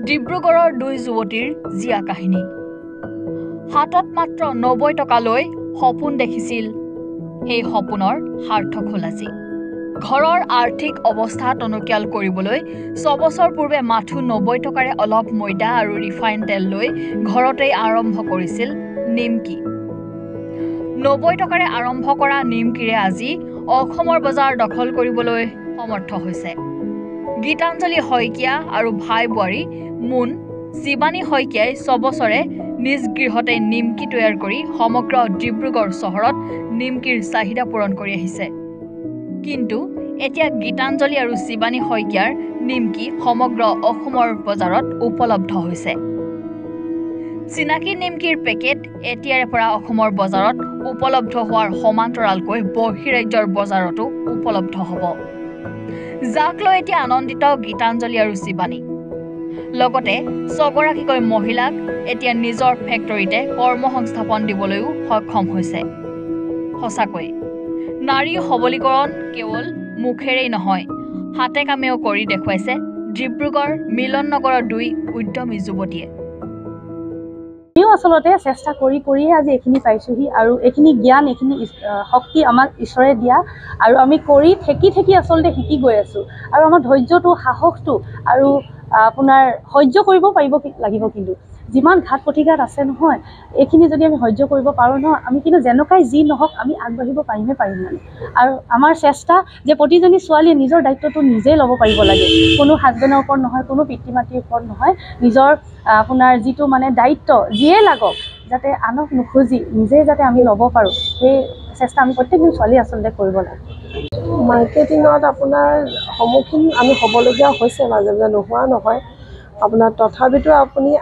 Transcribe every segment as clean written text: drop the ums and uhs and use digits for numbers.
ডিব্ৰুগড়ৰ দুই যুৱতীৰ জিয়া কাহিনী। হাতত মাত্ৰ 90 টকা লৈ সপোন দেখিছিল, সেই সপোনৰ সাৰ্থক হ'ল আজি। ঘৰৰ আৰ্থিক অৱস্থা টনকিয়াল কৰিবলৈ 6 বছৰ পূৰ্বে মাথো 90 টকাৰে অলপ ময়দা আৰু ৰিফাইন তেল লৈ ঘৰতেই আৰম্ভ কৰিছিল নিমকি। 90 টকাৰে আৰম্ভ কৰা নিমকিৰে আজি অসমৰ বজাৰ দখল কৰিবলৈ সমৰ্থ হৈছে। গীতাঞ্জলি শইকীয়া আৰু ভাই বোৱাৰী মুন শিৱানী শইকীয়াই 6 বছৰে নিজ গৃহতে নিমকি তৈয়াৰ কৰি সমগ্ৰ ডিব্ৰুগড় চহৰত নিমকিৰ চাহিদা পূৰণ কৰি আহিছে। কিন্তু এতিয়া গীতাঞ্জলি আৰু শিৱানী শইকীয়াৰ নিমকি সমগ্ৰ অসমৰ বজাৰত উপলব্ধ হৈছে। চিনাকি নিমকিৰ পেকেট এতিয়াৰে পৰা অসমৰ বজাৰত উপলব্ধ হোৱাৰ সমান্তৰালকৈ বহিৰাজ্যৰ বজাৰতো উপলব্ধ হ'ব, যাক লৈ এতিয়া আনন্দিত গীতাঞ্জলি আৰু শিৱানী। লগতে 6 গৰাকীকৈ মহিলাক এতিয়া নিজৰ ফেক্টৰীতে কৰ্মসংস্থাপন দিবলৈও সক্ষম হৈছে। সঁচাকৈ নাৰী সবলীকৰণ কেৱল মুখেৰেই নহয়, হাতে কামেও কৰি দেখুৱাইছে ডিব্ৰুগড় মিলন নগৰৰ দুই উদ্যমী যুৱতীয়ে। আমিও আচলতে চেষ্টা কৰিয়ে আজি এইখিনি পাইছোহি, আৰু এইখিনি জ্ঞান, এইখিনি শক্তি আমাক ঈশ্বৰে দিয়া, আৰু আমি কৰি থেকি আচলতে শিকি গৈ আছোঁ। আৰু আমাৰ ধৈৰ্যটো, সাহসটো আৰু আপোনাৰ সহ্য কৰিব লাগিব। কিন্তু যিমান ঘাট প্ৰতিঘাত আছে নহয়, এইখিনি যদি আমি সহ্য কৰিব পাৰোঁ নহয়, আমি কিন্তু যেনেকুৱাই যি নহওক আমি আগবাঢ়িব পাৰিম মানে। আৰু আমাৰ চেষ্টা যে প্ৰতিজনী ছোৱালীয়ে নিজৰ দায়িত্বটো নিজেই ল'ব পাৰিব লাগে, কোনো হাজবেণ্ডৰ ওপৰত নহয়, কোনো পিতৃ মাতৃৰ ওপৰত নহয়। নিজৰ আপোনাৰ যিটো মানে দায়িত্ব যিয়ে লাগক, যাতে আনক নুখুজি নিজে যাতে আমি ল'ব পাৰোঁ, সেই চেষ্টা আমি প্ৰত্যেকজন ছোৱালীয়ে আচলতে কৰিব লাগে। মাৰ্কেটিঙত আপোনাৰ সন্মুখীন আমি হ'বলগীয়া হৈছে মাজে মাজে, নোহোৱা নহয় আপোনাৰ। তথাপিতো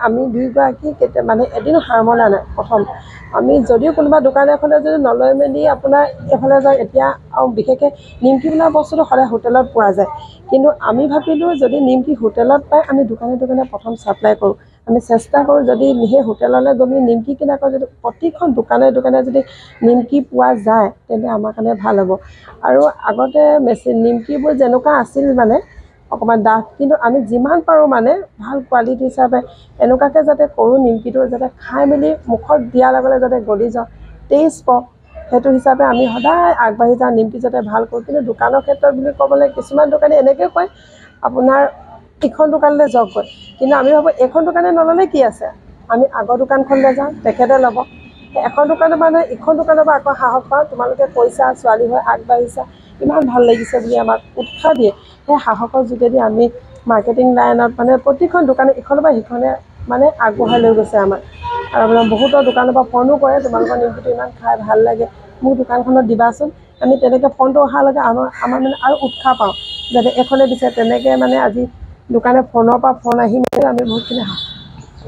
আমি দুয়োগৰাকী মানে এদিনো হাৰ মনা নাই। প্ৰথম আমি যদিও কোনোবা দোকান এখনে যদি নলৈ মেলি আপোনাৰ এইফালে যাওঁ, এতিয়া আৰু বিশেষকৈ নিমকি বোলা বস্তুটো সদায় হোটেলত পোৱা যায়, কিন্তু আমি ভাবিলোঁ যদি নিমকি হোটেলত পায়, আমি দোকানে প্ৰথম ছাপ্লাই কৰোঁ। আমি চেষ্টা কৰোঁ যদি সেই হোটেললৈ গৈ নিমকি কিনাকৈ যদি প্ৰতিখন দোকানে যদি নিমকি পোৱা যায়, তেন্তে আমাৰ কাৰণে ভাল হ'ব। আৰু আগতে নিমকিবোৰ যেনেকুৱা আছিল মানে অকণমান ডাঠ, কিন্তু আমি যিমান পাৰোঁ মানে ভাল কোৱালিটি হিচাপে এনেকুৱাকৈ যাতে কৰোঁ, নিমকিটো যাতে খাই মেলি মুখত দিয়াৰ লগে যাতে গলি যাওঁ, টেষ্ট পাওঁ, সেইটো হিচাপে আমি সদায় আগবাঢ়ি যাওঁ, নিমকি যাতে ভাল কৰোঁ। কিন্তু দোকানৰ ক্ষেত্ৰত বুলি ক'বলৈ কিছুমান দোকানী এনেকৈ কয় আপোনাৰ ইখন দোকানলৈ যাওক গৈ, কিন্তু আমি ভাবোঁ এইখন দোকানে নল'লে কি আছে, আমি আগৰ দোকানখনলৈ যাওঁ, তেখেতে ল'ব। এখন দোকানৰ মানে ইখন দোকানৰ পৰা আকৌ সাহস পাওঁ, তোমালোকে কৈছা ছোৱালী হৈ আগবাঢ়িছা, ইমান ভাল লাগিছে বুলি আমাক উৎসাহ দিয়ে। সেই সাহসৰ যোগেদি আমি মাৰ্কেটিং লাইনত মানে প্ৰতিখন দোকানে ইখনৰ পৰা সিখনে মানে আগবঢ়াই লৈ গৈছে আমাক। আৰু আপোনাৰ বহুতৰ দোকানৰ পৰা ফোনো কৰে, তোমালোকৰ নিমকিটো ইমান খাই ভাল লাগে, মোক দোকানখনত দিবাচোন। আমি তেনেকৈ ফোনটো অহাৰ লগে আমাৰ মানে আৰু উৎসাহ পাওঁ, যাতে এখনে দিছে। তেনেকৈ মানে আজি দোকানে ফোনৰ পৰা ফোন আহি মেলি আমি বহুতখিনি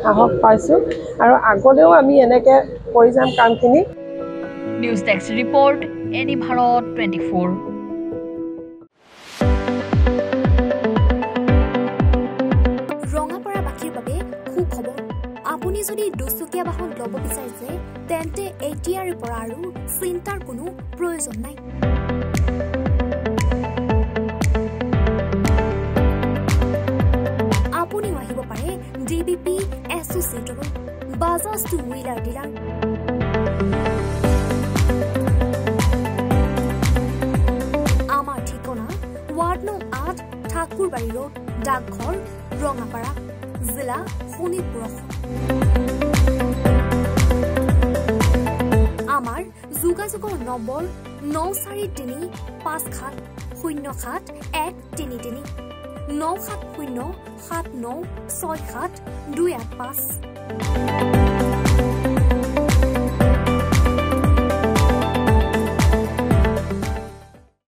সাহস পাইছোঁ, আৰু আগলৈও আমি এনেকৈ কৰি যাম কামখিনি। News desk report, any Bharat 24। ৰঙাপাৰাবাসীৰ বাবে সুখবৰ। আপুনি যদি দুচকীয়া বাহন ল'ব বিচাৰিছে, তেন্তে এতিয়াৰে পৰা আৰু চিন্তাৰ কোনো প্ৰয়োজন নাই। আপুনিও আহিব পাৰে DBP এছ'চিয়েটৰ বাজাজ টু হুইলাৰ ডিলাৰ। আমাৰ ঠিকনা ৱাৰ্ড নং 8, ঠাকুৰবাৰী ৰোড, ডাকঘৰ, ৰঙাপাৰা, জিলা শোণিতপুৰ। আমাৰ যোগাযোগৰ নম্বৰ 9435707133 9707967285285।